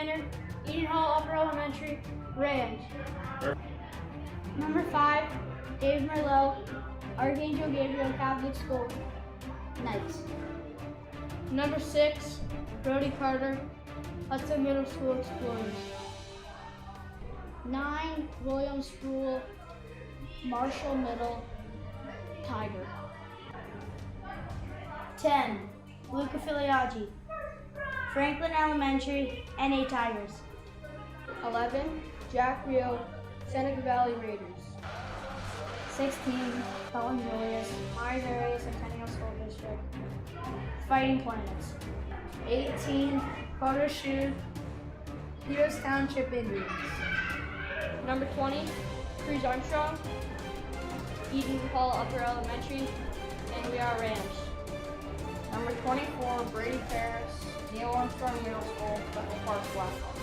Manor, Eden Hall Upper Elementary, Rams. Number 5, Dave Merlot, Archangel Gabriel Catholic School, Knights. Number 6, Brody Carter, Hudson Middle School Explorers. 9, William Sproul, Marshall Middle, Tiger. 10, Luca Filiaggi, Franklin Elementary, NA Tigers. 11, Jack Rio, Seneca Valley Raiders. 16, Colin Julius, Myers Area Centennial School District, Fighting Planets. 18, Carter Shoe, Peters Township Indians. Number 20, Cruz Armstrong, Eden Hall Upper Elementary, and we are Rams. Number 24, Brady Ferris, Neil Armstrong Middle School, Bethel Park, Blackhawks.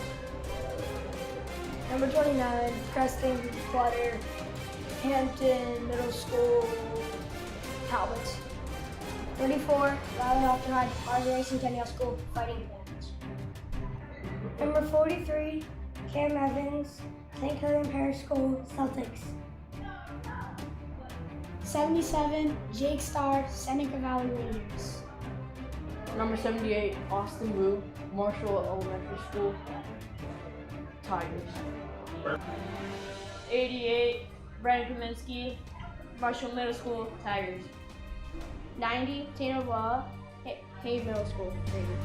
Number 29, Preston Clutter, Hampton Middle School, Talbots. 34, Valley After High, Marjorie Centennial School, Fighting Planets. Number 43, Cam Evans, St. Helen Parish School, Celtics. 77, Jake Starr, Seneca Valley Raiders. Number 78, Austin Wu, Marshall Elementary School, Tigers. 88, Brandon Kaminsky, Marshall Middle School, Tigers. 90, Tano Blah, Hay Middle School, Raiders.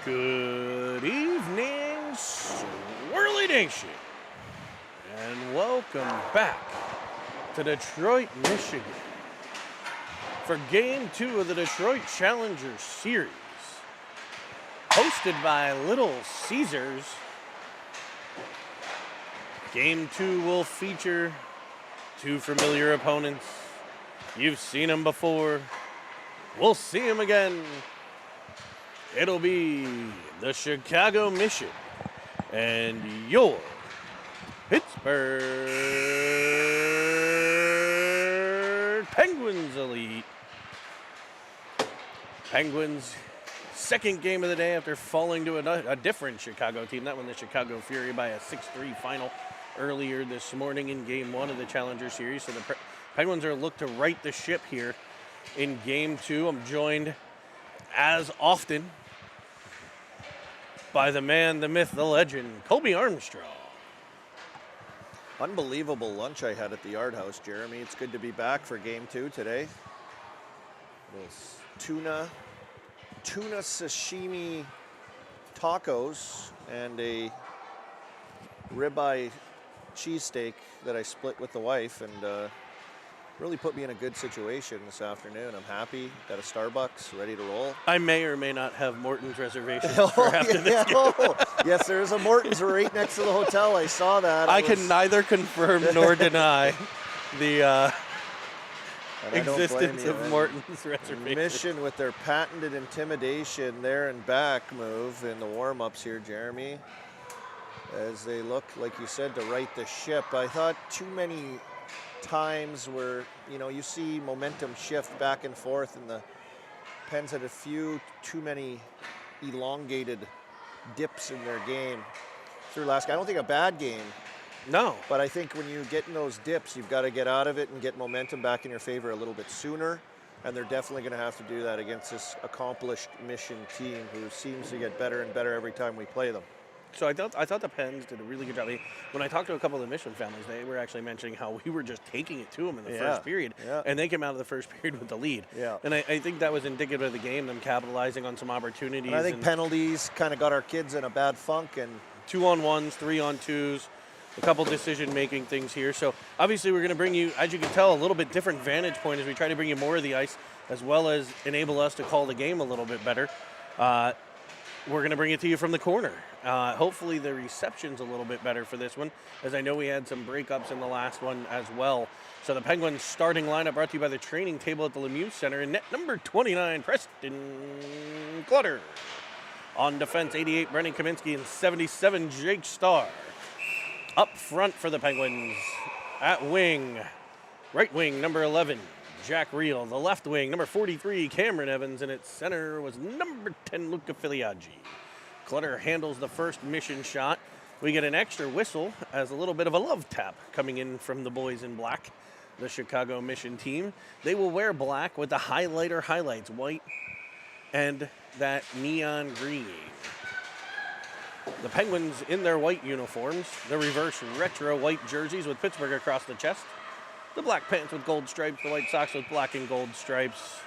Good evening, Swirly Nation, and welcome back to Detroit, Michigan for Game 2 of the Detroit Challengers Series, hosted by Little Caesars. Game 2 will feature two familiar opponents. You've seen them before. We'll see them again. It'll be the Chicago Mission and your Pittsburgh Penguins Elite. Penguins, second game of the day after falling to a different Chicago team. That one, the Chicago Fury, by a 6-3 final earlier this morning in Game 1 of the Challenger Series. So the Penguins are looked to right the ship here in Game 2. I'm joined, as often, by the man, the myth, the legend, Colby Armstrong. Unbelievable lunch I had at the Yard House, Jeremy. It's good to be back for Game 2 today. Those tuna sashimi tacos and a ribeye cheesesteak that I split with the wife, and really put me in a good situation this afternoon. I'm happy. Got a Starbucks, ready to roll. I may or may not have Morton's reservations for after this game. Yes, there is a Morton's right next to the hotel. I saw that. I can neither confirm nor deny the existence of Morton's reservations. Mission with their patented intimidation there and back move in the warm-ups here, Jeremy, as they look, like you said, to right the ship. I thought too many times where, you see momentum shift back and forth, and the Pens had a few too many elongated dips in their game through last game. I don't think a bad game. No. But I think when you get in those dips, you've got to get out of it and get momentum back in your favor a little bit sooner. And they're definitely going to have to do that against this accomplished Mission team who seems to get better and better every time we play them. So I thought the Pens did a really good job. When I talked to a couple of the Mission families, they were actually mentioning how we were just taking it to them in the first period, and they came out of the first period with the lead. Yeah. And I think that was indicative of the game, them capitalizing on some opportunities. And I think penalties kind of got our kids in a bad funk. And 2-on-1s, 3-on-2s. a couple decision-making things here. So obviously we're going to bring you, as you can tell, a little bit different vantage point as we try to bring you more of the ice, as well as enable us to call the game a little bit better. We're going to bring it to you from the corner. Hopefully the reception's a little bit better for this one, as I know we had some breakups in the last one as well. So the Penguins starting lineup brought to you by the training table at the Lemieux Center. In net number 29, Preston Clutter. On defense, 88, Brendan Kaminsky, and 77, Jake Starr. Up front for the Penguins, at wing, right wing, number 11, Jack Reel. The left wing, number 43, Cameron Evans, and its center was number 10, Luca Filiaggi. Clutter handles the first Mission shot. We get an extra whistle as a little bit of a love tap coming in from the boys in black, the Chicago Mission team. They will wear black with the highlighter highlights, white and that neon green. The Penguins in their white uniforms, the reverse retro white jerseys with Pittsburgh across the chest, the black pants with gold stripes, the White Sox with black and gold stripes,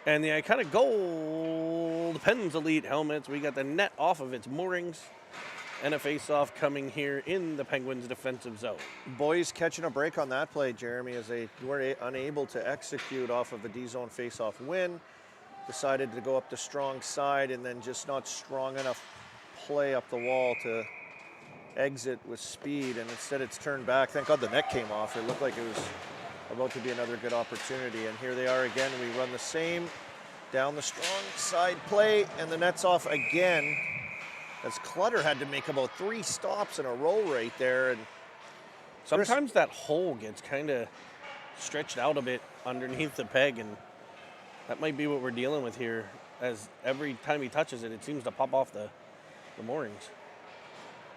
and the iconic gold Pens Elite helmets. We got the net off of its moorings, and a face-off coming here in the Penguins' defensive zone. Boys catching a break on that play, Jeremy, as they were unable to execute off of a D-zone face-off win. Decided to go up the strong side and then just not strong enough play up the wall to exit with speed, and instead it's turned back. Thank God the net came off. It looked like it was about to be another good opportunity, and here they are again. We run the same down the strong side play, and the net's off again, as Clutter had to make about 3 stops in a row right there. And sometimes that hole gets kind of stretched out a bit underneath the peg, and that might be what we're dealing with here, as every time he touches it, it seems to pop off the moorings.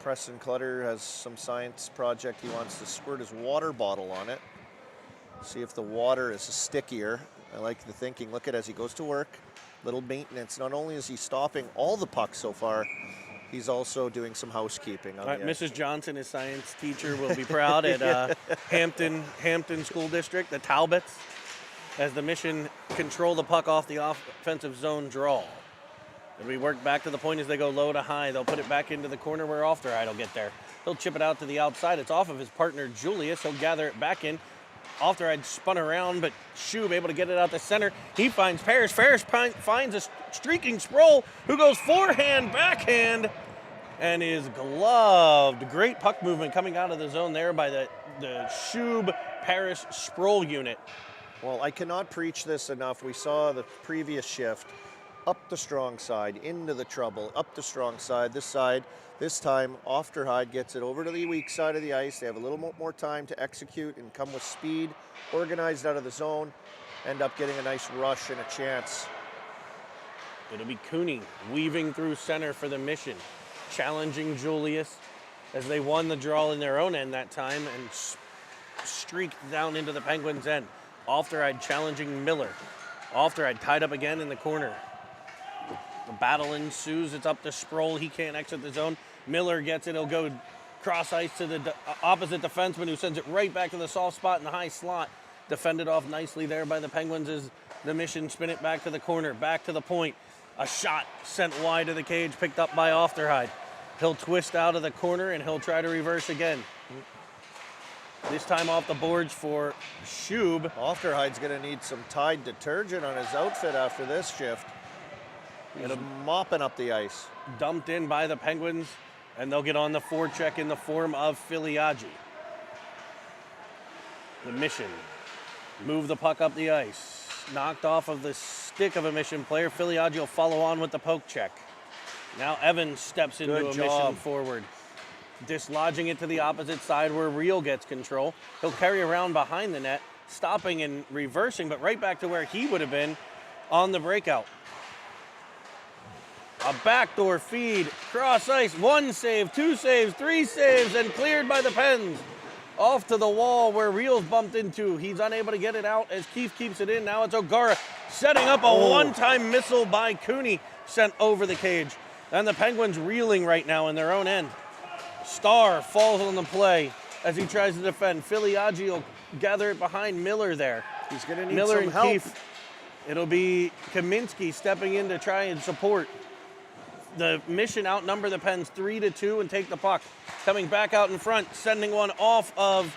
Preston Clutter has some science project. He wants to squirt his water bottle on it. See if the water is stickier. I like the thinking. Look at as he goes to work. Little maintenance. Not only is he stopping all the pucks so far, he's also doing some housekeeping. On Mrs. Johnson, his science teacher, will be proud at Hampton School District, the Talbots, as the Mission control the puck off the offensive zone draw. And we work back to the point as they go low to high. They'll put it back into the corner where Ofterheide will get there. He'll chip it out to the outside. It's off of his partner, Julius. He'll gather it back in. Ofterheide spun around, but Shub able to get it out the center. He finds Parrish. Parrish finds a streaking Sproul, who goes forehand, backhand, and is gloved. Great puck movement coming out of the zone there by the Shub Parrish Sproul unit. Well, I cannot preach this enough. We saw the previous shift. Up the strong side, into the trouble, up the strong side, this time Ofterheide gets it over to the weak side of the ice. They have a little more time to execute and come with speed, organized out of the zone, end up getting a nice rush and a chance. It'll be Cooney weaving through center for the Mission, challenging Julius as they won the draw in their own end that time and streaked down into the Penguins' end. Ofterheide challenging Miller. Ofterheide tied up again in the corner. The battle ensues. It's up to Sproul. He can't exit the zone. Miller gets it. He'll go cross ice to the opposite defenseman, who sends it right back to the soft spot in the high slot. Defended off nicely there by the Penguins as the Mission spin it back to the corner, back to the point. A shot sent wide of the cage, picked up by Ofterheide. He'll twist out of the corner and he'll try to reverse again. This time off the boards for Shub. Ofterheide's going to need some Tide detergent on his outfit after this shift. He's mopping up the ice. Dumped in by the Penguins, and they'll get on the forecheck in the form of Filiaggi. The Mission move the puck up the ice. Knocked off of the stick of a Mission player. Filiaggi will follow on with the poke check. Now Evans steps into a Mission forward, dislodging it to the opposite side where Reel gets control. He'll carry around behind the net, stopping and reversing, but right back to where he would have been on the breakout. A backdoor feed, cross ice, 1 save, 2 saves, 3 saves, and cleared by the Pens. Off to the wall where Reel's bumped into. He's unable to get it out as Keefe keeps it in. Now it's O'Gara setting up a one-time missile by Cooney, sent over the cage. And the Penguins reeling right now in their own end. Starr falls on the play as he tries to defend. Filiaggi will gather it behind Miller there. He's going to need Miller some and help. Keefe. It'll be Kaminsky stepping in to try and support. The Mission outnumber the Pens 3-2 and take the puck. coming back out in front, sending one off of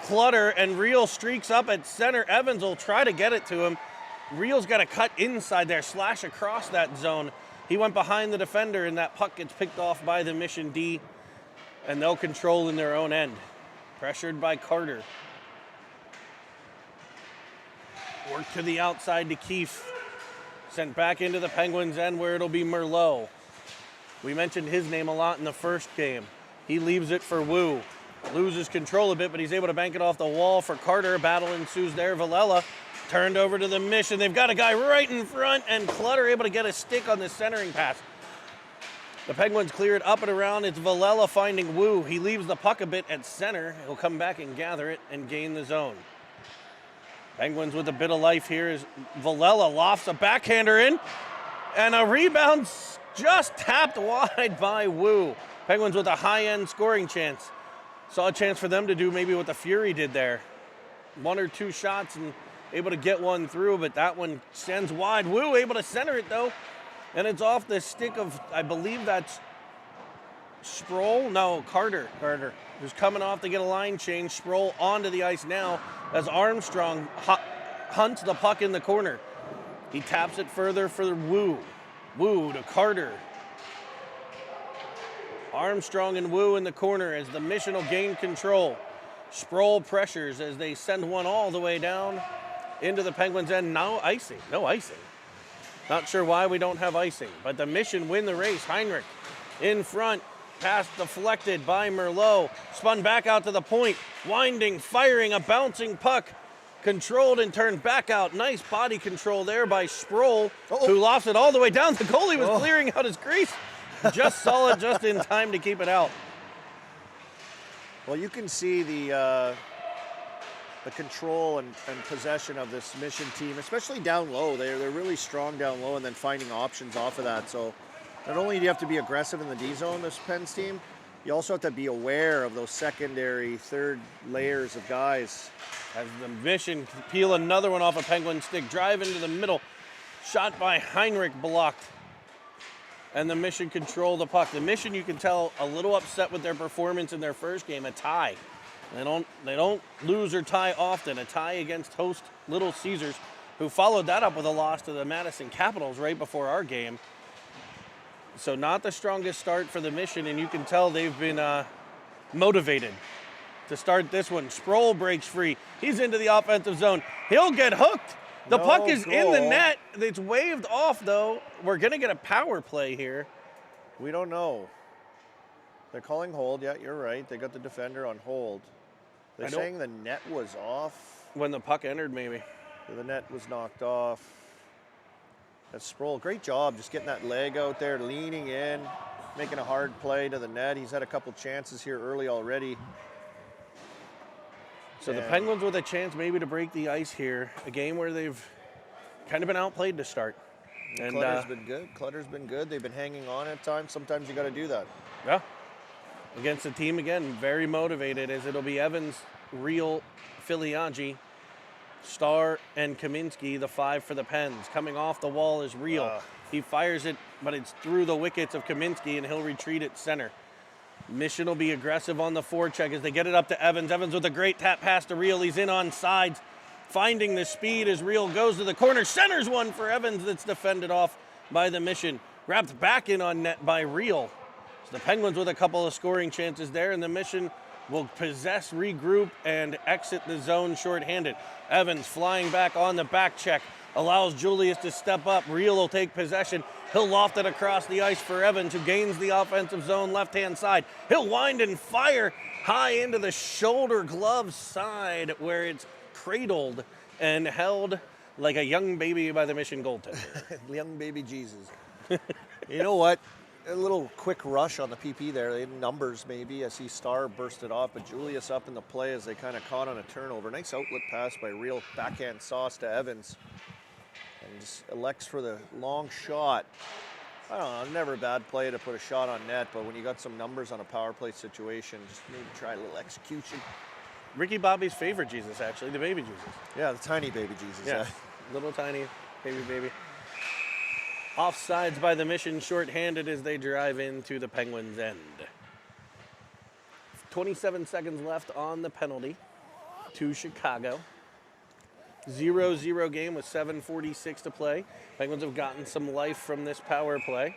Clutter, and Reel streaks up at center. Evans will try to get it to him. Reel's got to cut inside there, slash across that zone. He went behind the defender, and that puck gets picked off by the Mission D, and they'll control in their own end. Pressured by Carter. Work to the outside to Keefe. Sent back into the Penguins' end where it'll be Merlot. We mentioned his name a lot in the first game. He leaves it for Wu. Loses control a bit, but he's able to bank it off the wall for Carter. Battle ensues there. Villela turned over to the Mission. They've got a guy right in front, and Clutter able to get a stick on the centering pass. The Penguins clear it up and around. It's Villela finding Wu. He leaves the puck a bit at center. He'll come back and gather it and gain the zone. Penguins with a bit of life here as Villela lofts a backhander in, and a rebound just tapped wide by Wu. Penguins with a high-end scoring chance. Saw a chance for them to do maybe what the Fury did there. One or two shots and able to get one through, but that one sends wide. Wu able to center it though, and it's off the stick of, I believe that's Sproul? No, Carter. Carter, who's coming off to get a line change. Sproul onto the ice now as Armstrong hunts the puck in the corner. He taps it further for Wu. Wu to Carter. Armstrong and Wu in the corner as the Mission will gain control. Sproul pressures as they send one all the way down into the Penguins' end. No icing. Not sure why we don't have icing, but the Mission win the race. Heinrich in front. Pass deflected by Merlot. Spun back out to the point. Winding, firing, a bouncing puck. Controlled and turned back out. Nice body control there by Sproul, who lost it all the way down. The goalie was clearing out his crease. Just saw it just in time to keep it out. Well, you can see the control and possession of this Mission team, especially down low. They're really strong down low and then finding options off of that. So not only do you have to be aggressive in the D zone, this Pens team, you also have to be aware of those secondary, third layers of guys. As the Mission peel another one off a Penguin stick, drive into the middle. Shot by Heinrich blocked. And the Mission control the puck. The Mission, you can tell, a little upset with their performance in their first game, a tie. They don't lose or tie often. A tie against host Little Caesars, who followed that up with a loss to the Madison Capitals right before our game. So not the strongest start for the Mission, and you can tell they've been motivated to start this one. Sproul breaks free. He's into the offensive zone. He'll get hooked. The puck is in the net. It's waved off, though. We're going to get a power play here. We don't know. They're calling hold. Yeah, you're right. They got the defender on hold. They're saying the net was off. When the puck entered, maybe. The net was knocked off. That's Sproul. Great job just getting that leg out there, leaning in, making a hard play to the net. He's had a couple chances here early already. So the Penguins with a chance maybe to break the ice here. A game where they've kind of been outplayed to start. And Clutter's been good. Clutter's been good. They've been hanging on at times. Sometimes you got to do that. Yeah. Against the team, again, very motivated, as it'll be Evans, Reel, Filiaggi, Starr, and Kaminsky, the five for the Pens. Coming off the wall is Reel. He fires it, but it's through the wickets of Kaminsky, and he'll retreat at center. Mission will be aggressive on the forecheck as they get it up to Evans. Evans with a great tap pass to Reel. He's in on sides, finding the speed as Reel goes to the corner. Centers one for Evans that's defended off by the Mission. Wrapped back in on net by Reel. So the Penguins with a couple of scoring chances there, and the Mission will possess, regroup, and exit the zone shorthanded. Evans flying back on the back check. Allows Julius to step up. Reel will take possession. He'll loft it across the ice for Evans, who gains the offensive zone left-hand side. He'll wind and fire high into the shoulder glove side where it's cradled and held like a young baby by the Mission goaltender. Young baby Jesus. You know what? A little quick rush on the PP there. They had numbers maybe. I see Starr burst it off, but Julius up in the play as they kind of caught on a turnover. Nice outlet pass by Reel. Backhand sauce to Evans. And just elects for the long shot. I don't know, never a bad play to put a shot on net, but when you got some numbers on a power play situation, just maybe try a little execution. Ricky Bobby's favorite Jesus, actually, the baby Jesus. Yeah, the tiny baby Jesus. Yeah, little tiny baby. Offsides by the Mission, shorthanded as they drive into the Penguins' end. 27 seconds left on the penalty to Chicago. 0-0 game with 7:46 to play. Penguins have gotten some life from this power play.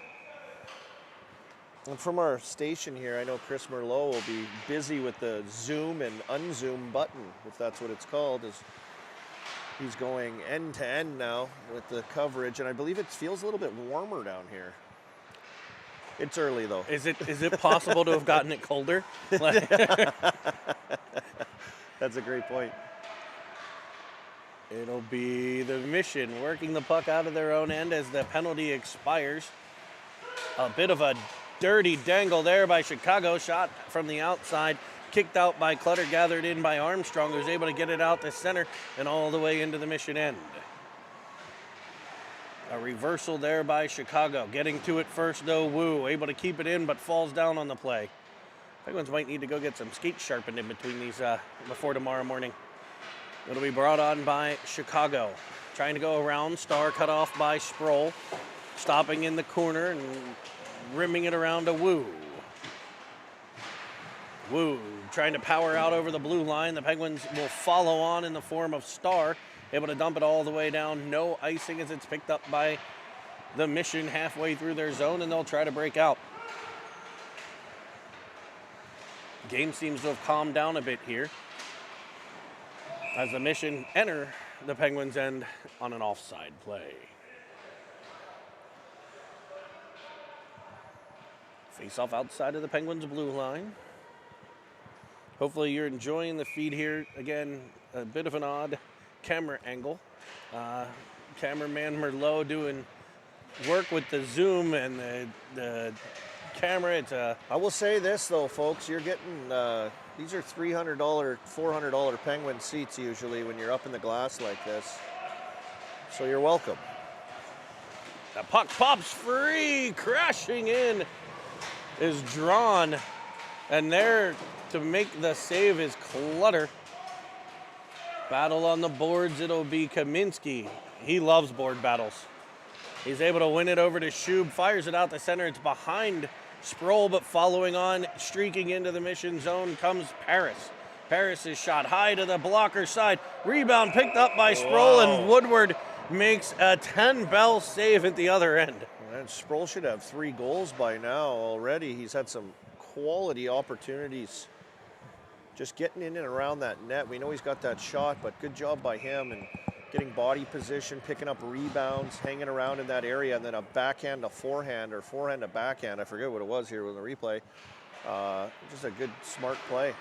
And from our station here, I know Chris Merlot will be busy with the zoom and unzoom button, if that's what it's called, as he's going end to end now with the coverage. And I believe it feels a little bit warmer down here. It's early though. Is it possible to have gotten it colder? That's a great point. It'll be the Mission working the puck out of their own end as the penalty expires. A bit of a dirty dangle there by Chicago. Shot from the outside, kicked out by Clutter, gathered in by Armstrong, who's able to get it out to center and all the way into the Mission end. A reversal there by Chicago. Getting to it first, though, Wu. Able to keep it in, but falls down on the play. Penguins might need to go get some skates sharpened in between these before tomorrow morning. It'll be brought on by Chicago. Trying to go around. Star cut off by Sproul. Stopping in the corner and rimming it around to Wu. Wu trying to power out over the blue line. The Penguins will follow on in the form of Star. Able to dump it all the way down. No icing as it's picked up by the Mission halfway through their zone, and they'll try to break out. Game seems to have calmed down a bit here as the Mission enter the Penguins' end on an offside play. Face off outside of the Penguins' blue line. Hopefully you're enjoying the feed here. Again, a bit of an odd camera angle. Cameraman Merlot doing work with the zoom and the camera. I will say this though, folks, you're getting these are $300, $400 Penguin seats usually when you're up in the glass like this. So you're welcome. The puck pops free, crashing in is drawn, and there to make the save is Clutter. Battle on the boards, it'll be Kaminsky. He loves board battles. He's able to win it over to Shub, fires it out the center. It's behind Sproul, but following on, streaking into the Mission zone comes Paris. Paris is shot high to the blocker side. Rebound picked up by Sproul, and Woodward makes a 10-bell save at the other end. And Sproul should have 3 goals by now already. He's had some quality opportunities just getting in and around that net. We know he's got that shot, but good job by him and getting body position, picking up rebounds, hanging around in that area, and then a backhand to forehand or forehand to backhand. I forget what it was here with the replay. Just a good, smart play.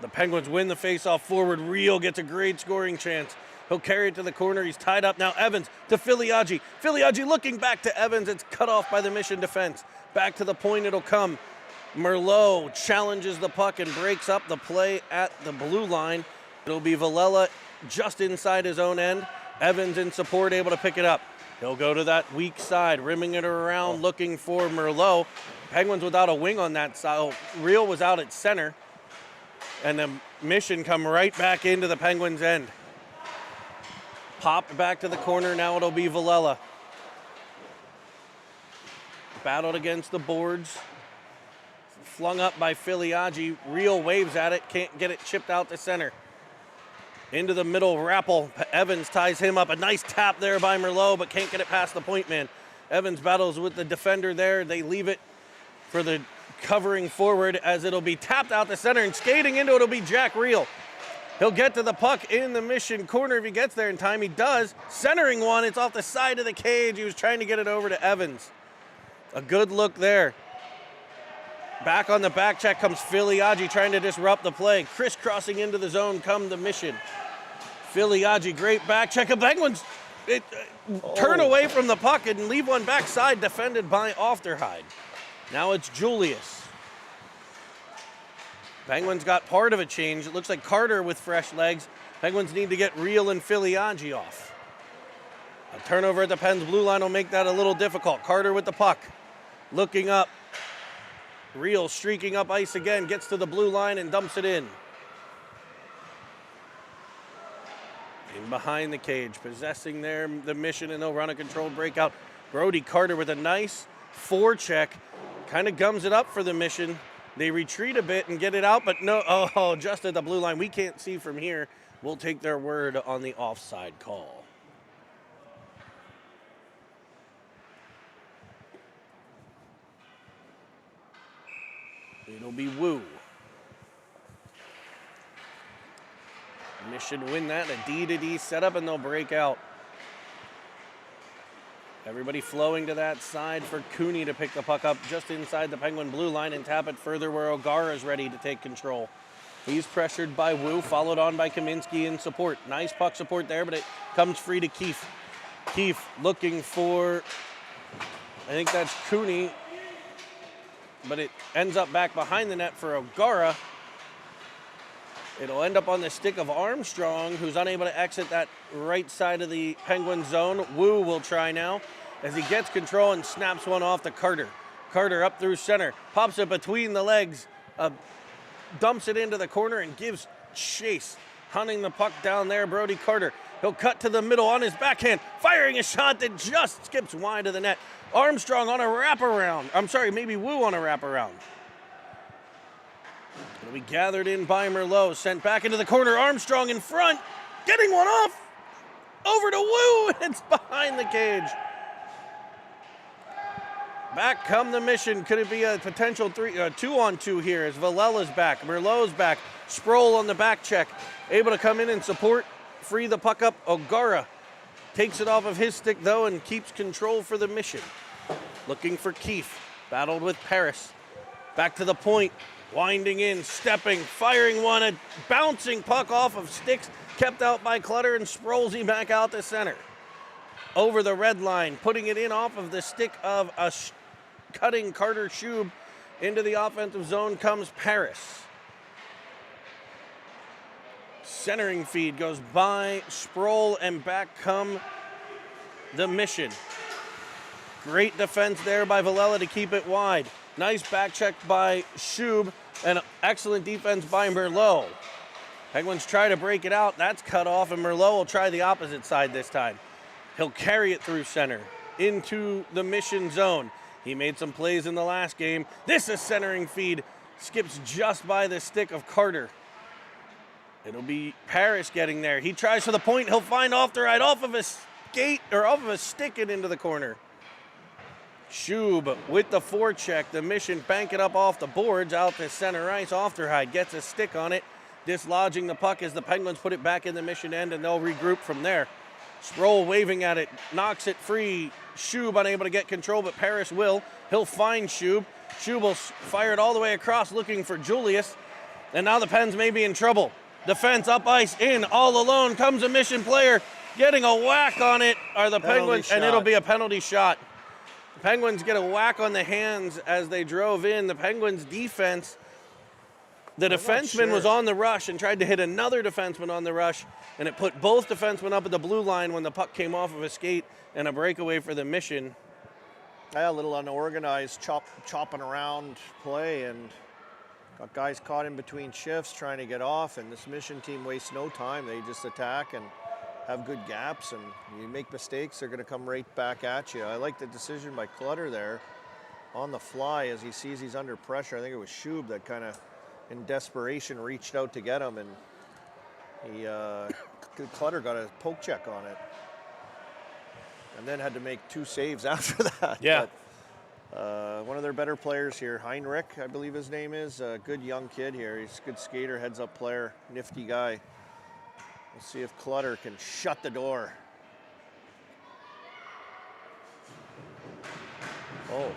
The Penguins win the faceoff forward. Reel gets a great scoring chance. He'll carry it to the corner. He's tied up now. Evans to Filiaggi. Filiaggi looking back to Evans. It's cut off by the Mission defense. Back to the point it'll come. Merlot challenges the puck and breaks up the play at the blue line. It'll be Villela just inside his own end. Evans in support, able to pick it up. He'll go to that weak side, rimming it around, looking for Merlot. Penguins without a wing on that side. Reel was out at center. And the Mission come right back into the Penguins' end. Popped back to the corner, now it'll be Villela. Battled against the boards. Flung up by Filiaggi. Reel waves at it, can't get it chipped out to center. Into the middle, Rappel. Evans ties him up. A nice tap there by Merlot, but can't get it past the point man. Evans battles with the defender there. They leave it for the covering forward as it'll be tapped out the center, and skating into it'll be Jack Reel. He'll get to the puck in the Mission corner if he gets there in time. He does. Centering one. It's off the side of the cage. He was trying to get it over to Evans. A good look there. Back on the back check comes Filiaggi trying to disrupt the play. Crisscrossing into the zone come the Mission. Filiaggi, great back check. The Penguins turn away from the puck and leave one backside defended by Ofterhide. Now it's Julius. Penguins got part of a change. It looks like Carter with fresh legs. Penguins need to get Reel and Filiaggi off. A turnover at the Pens blue line will make that a little difficult. Carter with the puck. Looking up. Reel streaking up ice again. Gets to the blue line and dumps it in. In behind the cage. Possessing there the Mission, and they'll run a controlled breakout. Brody Carter with a nice forecheck. Kind of gums it up for the Mission. They retreat a bit and get it out, but no, oh, just at the blue line. We can't see from here. We'll take their word on the offside call. It'll be Wu. Mission win that, a D-to-D setup, and they'll break out. Everybody flowing to that side for Cooney to pick the puck up just inside the Penguin blue line and tap it further where O'Gara is ready to take control. He's pressured by Wu, followed on by Kaminsky in support. Nice puck support there, but it comes free to Keefe. Keefe looking for, I think that's Cooney, but it ends up back behind the net for O'Gara. It'll end up on the stick of Armstrong, who's unable to exit that right side of the Penguin zone. Wu will try now as he gets control and snaps one off to Carter. Carter up through center, pops it between the legs, dumps it into the corner and gives chase. Hunting the puck down there, Brody Carter. He'll cut to the middle on his backhand, firing a shot that just skips wide of the net. Armstrong on a wraparound. I'm sorry, maybe Wu on a wraparound. It'll be gathered in by Merlot, sent back into the corner. Armstrong in front, getting one off. Over to Wu, it's behind the cage. Back come the Mission. Could it be a potential 2-on-2 here as Valella's back, Merlot's back. Sproul on the back check, able to come in and support, free the puck up. O'Gara takes it off of his stick though and keeps control for the Mission. Looking for Keefe, battled with Paris. Back to the point, winding in, stepping, firing one, a bouncing puck off of sticks, kept out by Clutter and Sprolsey back out to center. Over the red line, putting it in off of the stick of a cutting Carter Schub. Into the offensive zone comes Paris. Centering feed goes by Sproul and back come the Mission. Great defense there by Vallella to keep it wide. Nice back check by Schub and excellent defense by Merlot. Penguins try to break it out. That's cut off and Merlot will try the opposite side this time. He'll carry it through center into the Mission zone. He made some plays in the last game. This is centering feed. Skips just by the stick of Carter. It'll be Paris getting there. He tries for the point. He'll find off the right, off of his skate or off of his stick and into the corner. Schub with the forecheck. The Mission bank it up off the boards out to center ice. Ofterhide gets a stick on it, dislodging the puck as the Penguins put it back in the Mission end and they'll regroup from there. Sproul waving at it, knocks it free. Schub unable to get control, but Paris will. He'll find Schub. Schub will fire it all the way across looking for Julius. And now the Pens may be in trouble. Defense up ice, in, all alone comes a Mission player. Getting a whack on it are the Penguins, and it'll be a penalty shot. The Penguins get a whack on the hands as they drove in. The Penguins defense, the defenseman was on the rush and tried to hit another defenseman on the rush, and it put both defensemen up at the blue line when the puck came off of a skate and a breakaway for the Mission. Yeah, a little unorganized chopping around play and got guys caught in between shifts trying to get off, and this Mission team wastes no time. They just attack and have good gaps, and you make mistakes, they're going to come right back at you. I like the decision by Clutter there on the fly as he sees he's under pressure. I think it was Schub that kind of in desperation reached out to get him, and he Clutter got a poke check on it and then had to make 2 saves after that. Yeah. But, one of their better players here, Heinrich, I believe his name is, a good young kid here. He's a good skater, heads up player, nifty guy. We'll see if Clutter can shut the door. Oh.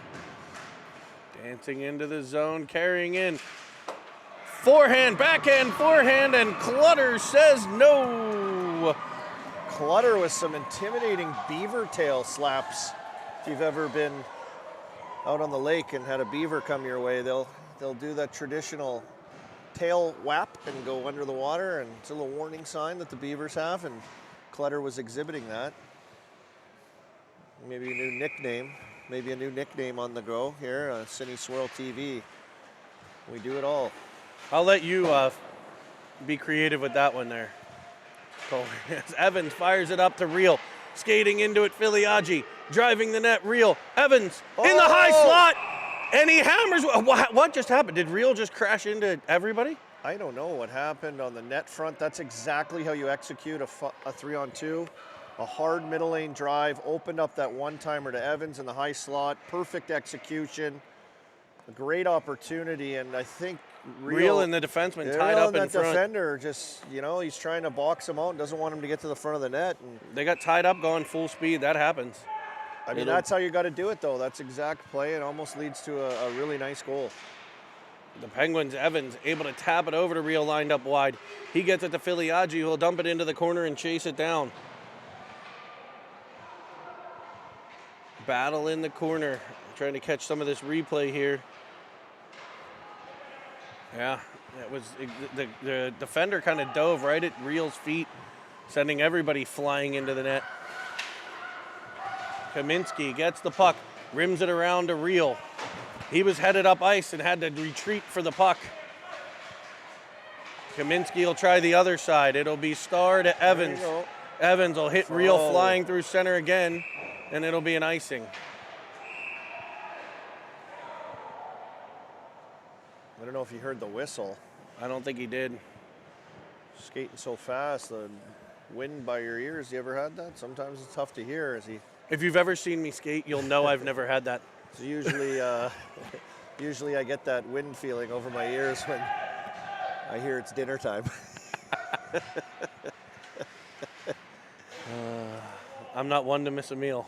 Dancing into the zone, carrying in. Forehand, backhand, forehand, and Clutter says no. Clutter with some intimidating beaver tail slaps. If you've ever been out on the lake and had a beaver come your way, they'll do that traditional tail whap and go under the water, and it's a little warning sign that the beavers have, and Clutter was exhibiting that. Maybe a new nickname on the go here, Cine Swirl TV. We do it all. I'll let you be creative with that one there. As Evans fires it up to Reel. Skating into it, Filiaggi. Driving the net, Reel. Evans in the high slot. And he hammers. What just happened? Did Real just crash into everybody? I don't know what happened on the net front. That's exactly how you execute a 3-on-2. A hard middle lane drive, opened up that one-timer to Evans in the high slot. Perfect execution. A great opportunity, and I think Real and the defenseman tied up in that front. defender just, he's trying to box him out and doesn't want him to get to the front of the net. And They got tied up going full speed. That happens. I mean, that's how you got to do it, though. That's exact play. It almost leads to a really nice goal. The Penguins, Evans, able to tap it over to Real, lined up wide. He gets it to Filiaggi, who'll dump it into the corner and chase it down. Battle in the corner. Trying to catch some of this replay here. Yeah, the defender kind of dove right at Real's feet, sending everybody flying into the net. Kaminsky gets the puck, rims it around to Real. He was headed up ice and had to retreat for the puck. Kaminsky will try the other side. It'll be Star to Evans. Evans will hit Real flying through center again, and it'll be an icing. I don't know if you heard the whistle. I don't think he did. Skating so fast, the wind by your ears. You ever had that? Sometimes it's tough to hear. If you've ever seen me skate, you'll know I've never had that. So usually I get that wind feeling over my ears when I hear it's dinner time. I'm not one to miss a meal.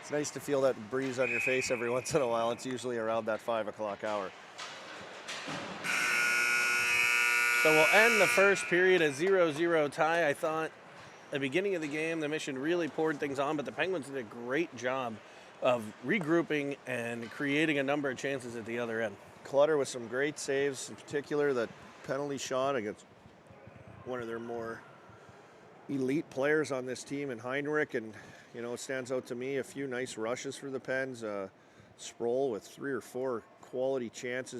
It's nice to feel that breeze on your face every once in a while. It's usually around that 5 o'clock hour. So we'll end the first period a 0-0 tie. I thought at the beginning of the game, the Mission really poured things on, but the Penguins did a great job of regrouping and creating a number of chances at the other end. Clutter with some great saves, in particular that penalty shot against one of their more elite players on this team in Heinrich, and it stands out to me, a few nice rushes for the Pens. Sproul with 3 or 4 quality chances